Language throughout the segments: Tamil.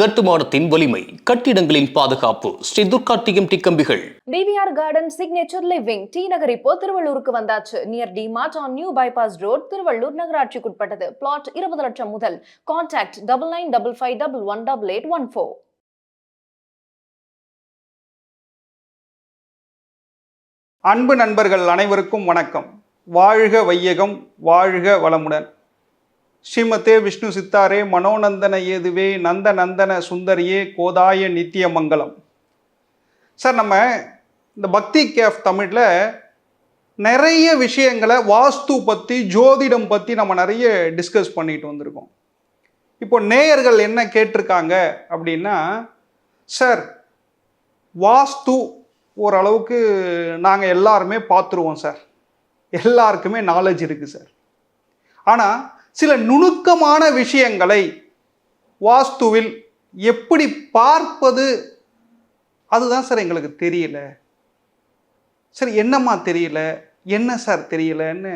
கட்டுமானத்தின் வலிமை, கட்டிடங்களின் பாதுகாப்பு. ஸ்ரீ துர்கா டிஎம்டி கம்பிகள். TVR garden signature living T Nagar இப்போ திருவள்ளூருக்கு வந்தாச்சு. Near D mart on new bypass road, Tiruvallur நகராட்சிக்குட்பட்டது. பிளாட் 20 லட்சம் முதல். கான்டாக்ட் 9955511814. அன்பு நண்பர்கள் அனைவருக்கும் வணக்கம். வாழ்க வையகம், வாழ்க வளமுடன். ஸ்ரீமதே விஷ்ணு சித்தாரே மனோநந்தன ஏதுவே நந்த நந்தன சுந்தரியே கோதாய நித்திய மங்கலம். சார், நம்ம இந்த பக்தி கேஃப் தமிழில் நிறைய விஷயங்களை வாஸ்து பற்றி, ஜோதிடம் பற்றி நம்ம நிறைய டிஸ்கஸ் பண்ணிட்டு வந்திருக்கோம். இப்போ நேயர்கள் என்ன கேட்டிருக்காங்க அப்படின்னா, சார் வாஸ்து ஓரளவுக்கு நாங்கள் எல்லாருமே பார்த்துருவோம் சார், எல்லாருக்குமே நாலேஜ் இருக்குது சார். ஆனால் சில நுணுக்கமான விஷயங்களை வாஸ்துவில் எப்படி பார்ப்பது, அதுதான் சார் எங்களுக்கு தெரியல. சார் என்னம்மா தெரியல, என்ன சார் தெரியலன்னு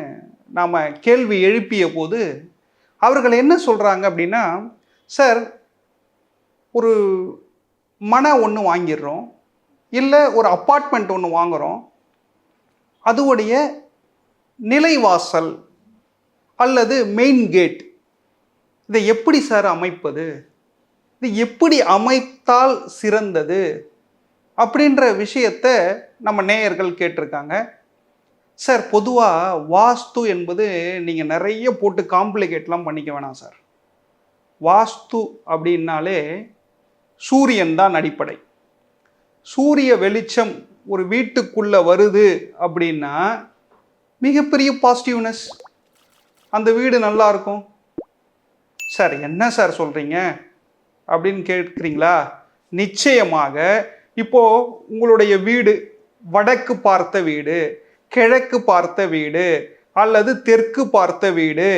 நாம் கேள்வி எழுப்பிய போது அவர்கள் என்ன சொல்கிறாங்க அப்படின்னா, சார் ஒரு மனை ஒன்று வாங்கிடுறோம், இல்லை ஒரு அப்பார்ட்மெண்ட் ஒன்று வாங்குகிறோம், அதுவுடைய நிலைவாசல் அல்லது மெயின் கேட் இதை எப்படி சார் அமைப்பது, இது எப்படி அமைத்தால் சிறந்தது அப்படின்ற விஷயத்தை நம்ம நேயர்கள் கேட்டிருக்காங்க. சார் பொதுவாக வாஸ்து என்பது நீங்கள் நிறைய போட்டு காம்ப்ளிகேட்லாம் பண்ணிக்க வேணாம் சார். வாஸ்து அப்படின்னாலே சூரியன் தான் அடிப்படை. சூரிய வெளிச்சம் ஒரு வீட்டுக்குள்ளே வருது அப்படின்னா மிகப்பெரிய பாசிட்டிவ்னஸ், அந்த வீடு நல்லா இருக்கும். சார் என்ன சார் சொல்கிறீங்க அப்படின்னு கேட்குறீங்களா? நிச்சயமாக இப்போது உங்களுடைய வீடு வடக்கு பார்த்த வீடு, கிழக்கு பார்த்த வீடு, அல்லது தெற்கு பார்த்த வீடு,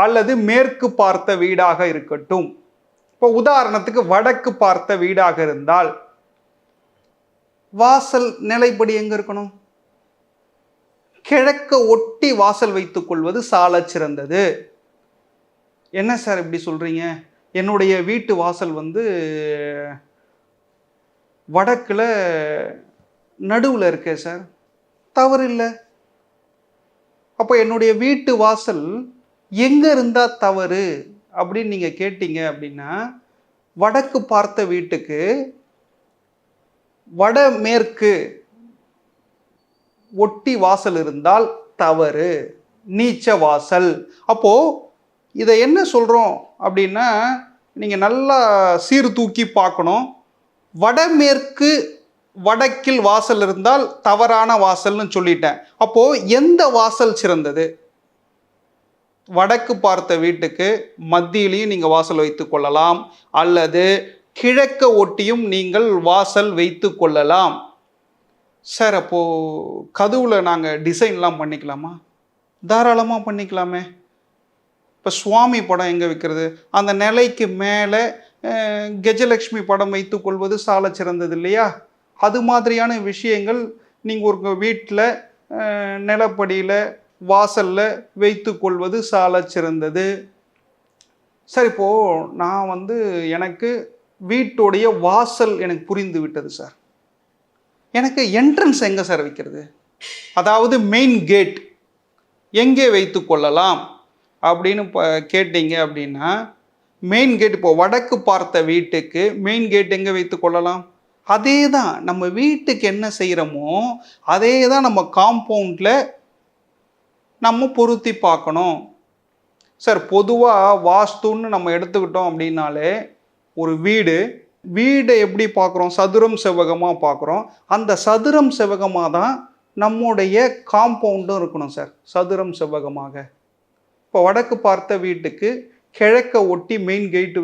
அல்லது மேற்கு பார்த்த வீடாக இருக்கட்டும். இப்போ உதாரணத்துக்கு வடக்கு பார்த்த வீடாக இருந்தால் வாசல் நிலைப்படி எங்கே இருக்கணும்? கிழக்க ஒட்டி வாசல் வைத்துக் கொள்வது சால சிறந்தது. என்ன சார் இப்படி சொல்கிறீங்க? என்னுடைய வீட்டு வாசல் வடக்கில் நடுவில் இருக்கே சார். தவறு இல்லை. அப்போ என்னுடைய வீட்டு வாசல் எங்கே இருந்தால் தவறு அப்படின்னு நீங்கள் கேட்டீங்க அப்படின்னா, வடக்கு பார்த்த வீட்டுக்கு வடமேற்கு ஒட்டி வாசல் இருந்தால் தவறு, நீச்ச வாசல். அப்போது இதை என்ன சொல்கிறோம் அப்படின்னா, நீங்கள் நல்லா சீர்தூக்கி பார்க்கணும். வடமேற்கு வடக்கில் வாசல் இருந்தால் தவறான வாசல்னு சொல்லிட்டேன். அப்போது எந்த வாசல் சிறந்தது? வடக்கு பார்த்த வீட்டுக்கு மத்தியிலையும் நீங்கள் வாசல் வைத்து கொள்ளலாம், அல்லது கிழக்க ஒட்டியும் நீங்கள் வாசல் வைத்து கொள்ளலாம். சார் அப்போது கதவில் நாங்கள் டிசைன்லாம் பண்ணிக்கலாமா? தாராளமாக பண்ணிக்கலாமே. இப்போ சுவாமி படம் எங்கே வைக்கிறது, அந்த நிலைக்கு மேலே கஜலக்ஷ்மி படம் வைத்து கொள்வது சால சிறந்தது இல்லையா? அது மாதிரியான விஷயங்கள் நீங்கள் ஒரு வீட்டில் நிலப்படியில் வாசலில் வைத்து கொள்வது சால சிறந்தது. சார் இப்போது நான் எனக்கு வீட்டுடைய வாசல் எனக்கு புரிந்து விட்டது சார். எனக்கு என்ட்ரன்ஸ் எங்கே சார் வைக்கிறது, அதாவது மெயின் கேட் எங்கே வைத்து கொள்ளலாம் அப்படின்னு கேட்டீங்க அப்படின்னா, மெயின் கேட் இப்போ வடக்கு பார்த்த வீட்டுக்கு மெயின் கேட் எங்கே வைத்து கொள்ளலாம்? அதே தான் நம்ம வீட்டுக்கு என்ன செய்கிறோமோ அதே தான் நம்ம காம்பவுண்டில் நம்ம பொருத்தி பார்க்கணும். சார் பொதுவாக வாஸ்துன்னு நம்ம எடுத்துக்கிட்டோம் அப்படின்னாலே, ஒரு வீடை எப்படி பார்க்குறோம்? சதுரம் செவ்வகமாக பார்க்குறோம். அந்த சதுரம் செவ்வகமாக தான் நம்முடைய காம்பவுண்டும் இருக்கணும் சார், சதுரம் செவ்வகமாக. இப்போ வடக்கு பார்த்த வீட்டுக்கு கிழக்க ஒட்டி மெயின் கேட்டு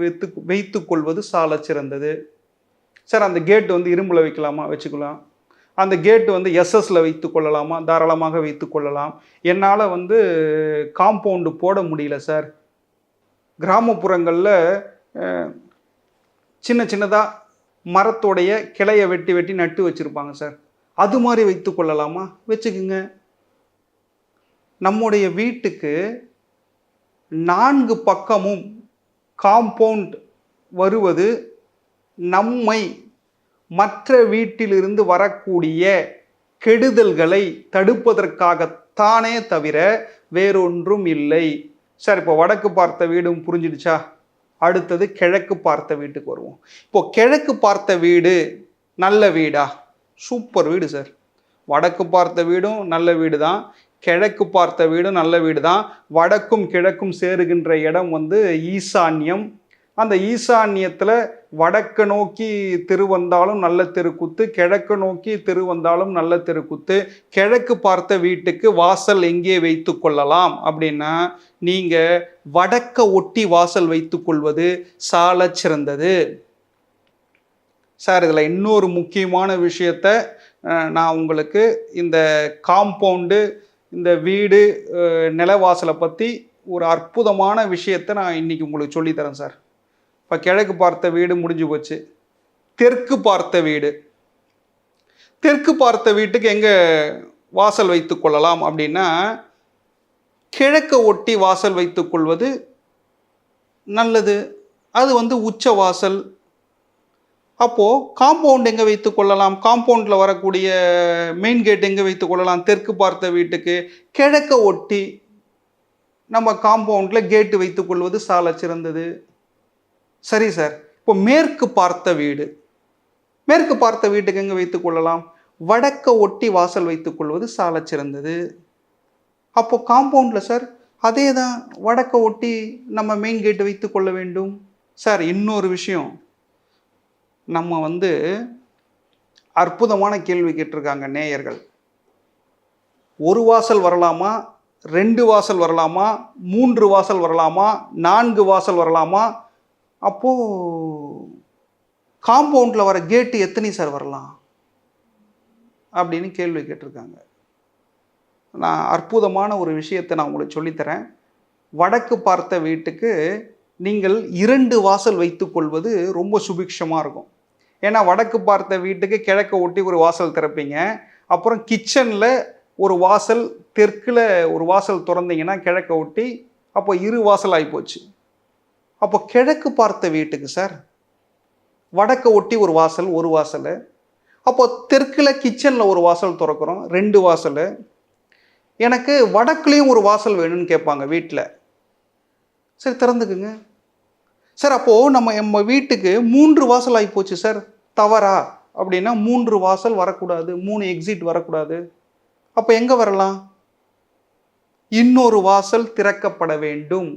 வைத்து கொள்வது சால சிறந்தது. சார் அந்த கேட்டு இரும்பில் வைக்கலாமா? வச்சுக்கலாம். அந்த கேட்டு எஸ்எஸ்ல வைத்து கொள்ளலாமா? தாராளமாக வைத்து கொள்ளலாம். என்னால் காம்பவுண்டு போட முடியல சார். கிராமப்புறங்களில் சின்ன சின்னதாக மரத்தோடைய கிளையை வெட்டி நட்டு வச்சுருப்பாங்க சார். அது மாதிரி வைத்து கொள்ளலாமா? வச்சுக்குங்க. நம்முடைய வீட்டுக்கு 4 பக்கமும் காம்பவுண்ட் வருவது நம்மை மற்ற வீட்டிலிருந்து வரக்கூடிய கெடுதல்களை தடுப்பதற்காகத்தானே தவிர வேறொன்றும் இல்லை. சார், இப்போ வடக்கு பார்த்த வீடும் புரிஞ்சிடுச்சா? அடுத்தது கிழக்கு பார்த்த வீட்டுக்கு வருவோம். இப்போ கிழக்கு பார்த்த வீடு நல்ல வீடா? சூப்பர் வீடு சார். வடக்கு பார்த்த வீடும் நல்ல வீடு தான், கிழக்கு பார்த்த வீடும் நல்ல வீடு தான். வடக்கும் கிழக்கும் சேருகின்ற இடம் ஈசான்யம். அந்த ஈசான்யத்தில் வடக்கு நோக்கி தெரு வந்தாலும் நல்ல தெருக்குத்து, கிழக்கு நோக்கி தெரு வந்தாலும் நல்ல தெருக்குத்து. கிழக்கு பார்த்த வீட்டுக்கு வாசல் எங்கே வைத்து கொள்ளலாம் அப்படின்னா, நீங்கள் வடக்க ஒட்டி வாசல் வைத்து கொள்வது சால சிறந்தது. சார், இதில் இன்னொரு முக்கியமான விஷயத்தை நான் உங்களுக்கு இந்த காம்பவுண்டு, இந்த வீடு, நிலவாசலை பற்றி ஒரு அற்புதமான விஷயத்தை நான் இன்றைக்கி உங்களுக்கு சொல்லித்தரேன் சார். இப்போ கிழக்கு பார்த்த வீடு முடிஞ்சு போச்சு. தெற்கு பார்த்த வீடு. தெற்கு பார்த்த வீட்டுக்கு எங்கே வாசல் வைத்து கொள்ளலாம் அப்படின்னா, கிழக்க ஒட்டி வாசல் வைத்து கொள்வது நல்லது. அது உச்ச வாசல். அப்போது காம்பவுண்ட் எங்கே வைத்து கொள்ளலாம்? காம்பவுண்டில் வரக்கூடிய மெயின் கேட் எங்கே வைத்து கொள்ளலாம்? தெற்கு பார்த்த வீட்டுக்கு கிழக்க ஒட்டி நம்ம காம்பவுண்டில் கேட்டு வைத்து கொள்வது சால சிறந்தது. சரி சார், இப்போ மேற்கு பார்த்த வீடு. மேற்கு பார்த்த வீட்டுக்கு எங்கே வைத்து கொள்ளலாம்? வடக்க ஒட்டி வாசல் வைத்து கொள்வது சால சிறந்தது. அப்போ காம்பவுண்டில் சார் அதே தான், வடக்க ஒட்டி நம்ம மெயின் கேட்டு வைத்து கொள்ள வேண்டும். சார், இன்னொரு விஷயம், நம்ம அற்புதமான கேள்வி கேட்டிருக்காங்க நேயர்கள். ஒரு வாசல் வரலாமா, 2 வாசல் வரலாமா, 3 வாசல் வரலாமா, 4 வாசல் வரலாமா? அப்போது காம்பவுண்டில் வர கேட்டு எத்தனை சார் வரலாம் அப்படின்னு கேள்வி கேட்டிருக்காங்க. நான் அற்புதமான ஒரு விஷயத்தை நான் உங்களுக்கு சொல்லித்தரேன். வடக்கு பார்த்த வீட்டுக்கு நீங்கள் 2 வாசல் வைத்து கொள்வது ரொம்ப சுபிக்ஷமாக இருக்கும். ஏன்னா வடக்கு பார்த்த வீட்டுக்கு கிழக்க ஒட்டி ஒரு வாசல் திறப்பீங்க, அப்புறம் கிச்சனில் ஒரு வாசல், தெற்கில் ஒரு வாசல் திறந்தீங்கன்னா கிழக்க ஒட்டி, அப்போ 2 வாசல் ஆகிப்போச்சு. அப்போ கிழக்கு பார்த்த வீட்டுக்கு சார் வடக்க ஒட்டி ஒரு வாசல், 1 வாசல். அப்போ தெற்கில் கிச்சனில் ஒரு வாசல் திறக்கிறோம், 2 வாசல். எனக்கு வடக்குலேயும் ஒரு வாசல் வேணும்னு கேட்பாங்க வீட்டில். சரி, திறந்துக்குங்க சார். அப்போது நம்ம வீட்டுக்கு 3 வாசல் ஆகிப்போச்சு சார். தவறா அப்படின்னா 3 வாசல் வரக்கூடாது, 3 எக்ஸிட் வரக்கூடாது. அப்போ எங்கே வரலாம்? இன்னொரு வாசல் திறக்கப்பட வேண்டும்.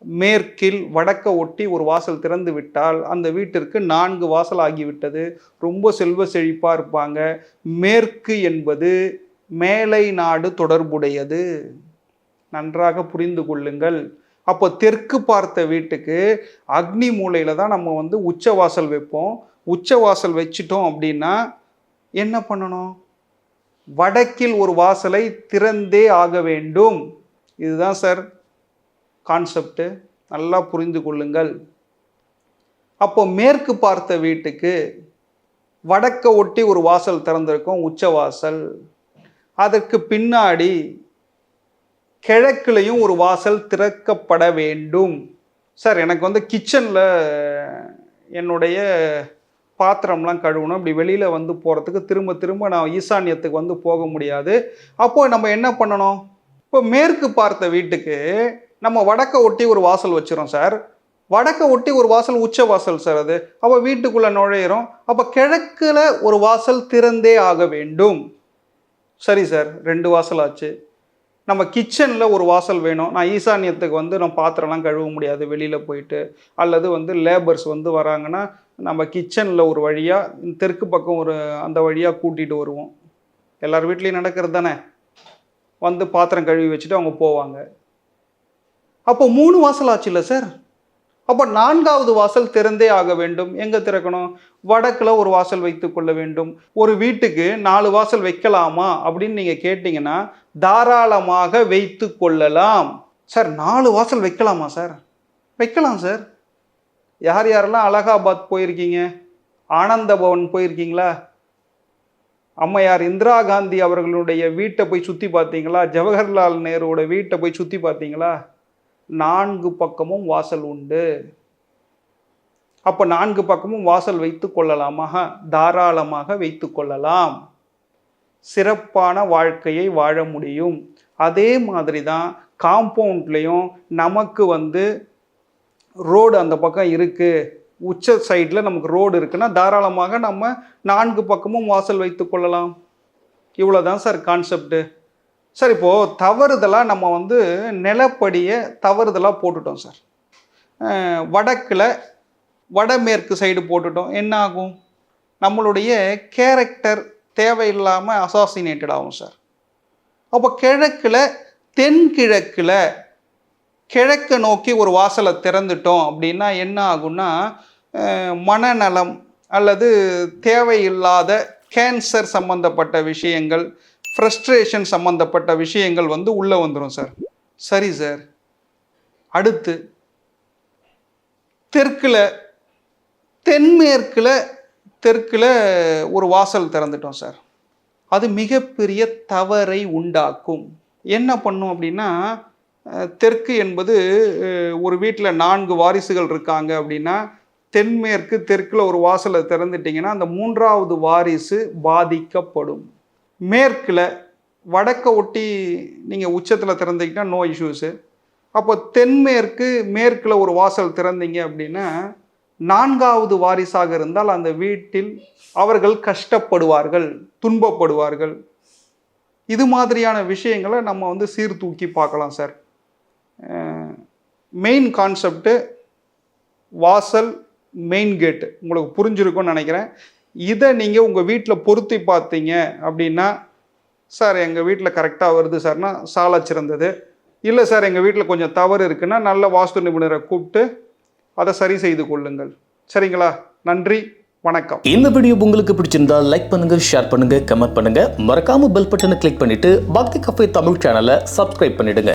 மேற்கில் வடக்க ஒட்டி ஒரு வாசல் திறந்து விட்டால் அந்த வீட்டிற்கு 4 வாசல் ஆகிவிட்டது. ரொம்ப செல்வ செழிப்பாக இருப்பாங்க. மேற்கு என்பது மேலை நாடு தொடர்புடையது. நன்றாக புரிந்து கொள்ளுங்கள். அப்போ தெற்கு பார்த்த வீட்டுக்கு அக்னி மூலையில் தான் நம்ம உச்ச வாசல் வைப்போம். உச்ச வாசல் வச்சிட்டோம் அப்படின்னா என்ன பண்ணணும்? வடக்கில் ஒரு வாசலை திறந்தே ஆக வேண்டும். இதுதான் சார் கான்செப்ட். நல்லா புரிந்து கொள்ளுங்கள். அப்போ மேற்கு பார்த்த வீட்டுக்கு வடக்க ஒட்டி ஒரு வாசல் திறந்திருக்கும், உச்ச வாசல். அதற்கு பின்னாடி கிழக்குலையும் ஒரு வாசல் திறக்கப்பட வேண்டும். சார், எனக்கு கிச்சனில் என்னுடைய பாத்திரம்லாம் கழுவணும், இப்படி வெளியில் போகிறதுக்கு திரும்ப திரும்ப நான் ஈசான்யத்துக்கு போக முடியாது. அப்போது நம்ம என்ன பண்ணணும்? இப்போ மேற்கு பார்த்த வீட்டுக்கு நம்ம வடக்க ஒட்டி ஒரு வாசல் வச்சுறோம் சார். வடக்க ஒட்டி ஒரு வாசல் உச்ச வாசல் சார். அது அப்போ வீட்டுக்குள்ளே நுழையிறோம். அப்போ கிழக்கில் ஒரு வாசல் திறந்தே ஆக வேண்டும். சரி சார், 2 வாசல் ஆச்சு. நம்ம கிச்சனில் ஒரு வாசல் வேணும். நான் ஈசான்யத்துக்கு நான் பாத்திரம்லாம் கழுவ முடியாது வெளியில் போயிட்டு, அல்லது லேபர்ஸ் வராங்கன்னா நம்ம கிச்சனில் ஒரு வழியாக தெற்கு பக்கம் அந்த வழியாக கூட்டிகிட்டு வருவோம். எல்லார் வீட்லேயும் நடக்கிறது தானே. பாத்திரம் கழுவி வச்சுட்டு அவங்க போவாங்க. அப்போ 3 வாசல் ஆச்சு இல்லை சார். அப்போ 4வது வாசல் திறந்தே ஆக வேண்டும். எங்கே திறக்கணும்? வடக்கில் ஒரு வாசல் வைத்து கொள்ள வேண்டும். ஒரு வீட்டுக்கு 4 வாசல் வைக்கலாமா அப்படின்னு நீங்கள் கேட்டிங்கன்னா தாராளமாக வைத்து கொள்ளலாம். சார், 4 வாசல் வைக்கலாமா சார்? வைக்கலாம் சார். யார் யாரெல்லாம் அலகாபாத் போயிருக்கீங்க? ஆனந்த பவன் போயிருக்கீங்களா? அம்மையார் இந்திரா காந்தி அவர்களுடைய வீட்டை போய் சுற்றி பார்த்தீங்களா? ஜவஹர்லால் நேருவோட வீட்டை போய் சுற்றி பார்த்தீங்களா? 4 பக்கமும் வாசல் உண்டு. அப்போ 4 பக்கமும் வாசல் வைத்து கொள்ளலாமாக? தாராளமாக வைத்து கொள்ளலாம். சிறப்பான வாழ்க்கையை வாழ முடியும். அதே மாதிரி தான் காம்பவுண்ட்லேயும் நமக்கு ரோடு அந்த பக்கம் இருக்குது, உச்ச சைடில் நமக்கு ரோடு இருக்குன்னா தாராளமாக நம்ம 4 பக்கமும் வாசல் வைத்து கொள்ளலாம். இவ்வளோ தான் சார் கான்செப்டு. சார் இப்போது தவறுதலாக நம்ம நிலப்படியை தவறுதலாக போட்டுட்டோம் சார். வடக்கில் வடமேற்கு சைடு போட்டுட்டோம். என்ன ஆகும்? நம்மளுடைய கேரக்டர் தேவையில்லாமல் அசாசினேட்டட் ஆகும் சார். அப்போ கிழக்கில் தென்கிழக்கில் கிழக்கு நோக்கி ஒரு வாசலை திறந்துட்டோம் அப்படின்னா என்ன ஆகும்னா, மனநலம் அல்லது தேவையில்லாத கேன்சர் சம்மந்தப்பட்ட விஷயங்கள், ஃப்ரஸ்ட்ரேஷன் சம்மந்தப்பட்ட விஷயங்கள் உள்ளே வந்துடும் சார். சரி சார், அடுத்து தெற்கில் ஒரு வாசல் திறந்துட்டோம் சார். அது மிகப்பெரிய தவறை உண்டாக்கும். என்ன பண்ணும் அப்படின்னா, தெற்கு என்பது ஒரு வீட்டில் 4 வாரிசுகள் இருக்காங்க அப்படின்னா, தென்மேற்கு தெற்கில் ஒரு வாசலை திறந்துட்டிங்கன்னா அந்த 3வது வாரிசு பாதிக்கப்படும். மேற்கில் வடக்க ஒட்டி நீங்கள் உச்சத்தில் திறந்தீங்கன்னா நோ இஷ்யூஸு. அப்போ தென்மேற்கு மேற்கில் ஒரு வாசல் திறந்தீங்க அப்படின்னா 4வது வாரிசாக இருந்தால் அந்த வீட்டில் அவர்கள் கஷ்டப்படுவார்கள், துன்பப்படுவார்கள். இது மாதிரியான விஷயங்களை நம்ம சீர்தூக்கி பார்க்கலாம் சார். மெயின் கான்செப்டு வாசல், மெயின் கேட்டு உங்களுக்கு புரிஞ்சிருக்கும்னு நினைக்கிறேன். இதை நீங்கள் உங்கள் வீட்டில் பொருத்தி பார்த்தீங்க அப்படின்னா, சார் எங்கள் வீட்டில் கரெக்டாக வருது சார்னா சால சிறந்தது. இல்லை சார் எங்கள் வீட்டில் கொஞ்சம் தவறு இருக்குன்னா நல்ல வாஸ்து நிபுணரை கூப்பிட்டு அதை சரி செய்து கொள்ளுங்கள். சரிங்களா? நன்றி, வணக்கம். இந்த வீடியோ உங்களுக்கு பிடிச்சிருந்தா லைக் பண்ணுங்க, ஷேர் பண்ணுங்க, கமெண்ட் பண்ணுங்க. மறக்காம பெல் பட்டனை கிளிக் பண்ணிட்டு பக்தி கஃபே தமிழ் சேனலை சப்ஸ்கிரைப் பண்ணிடுங்க.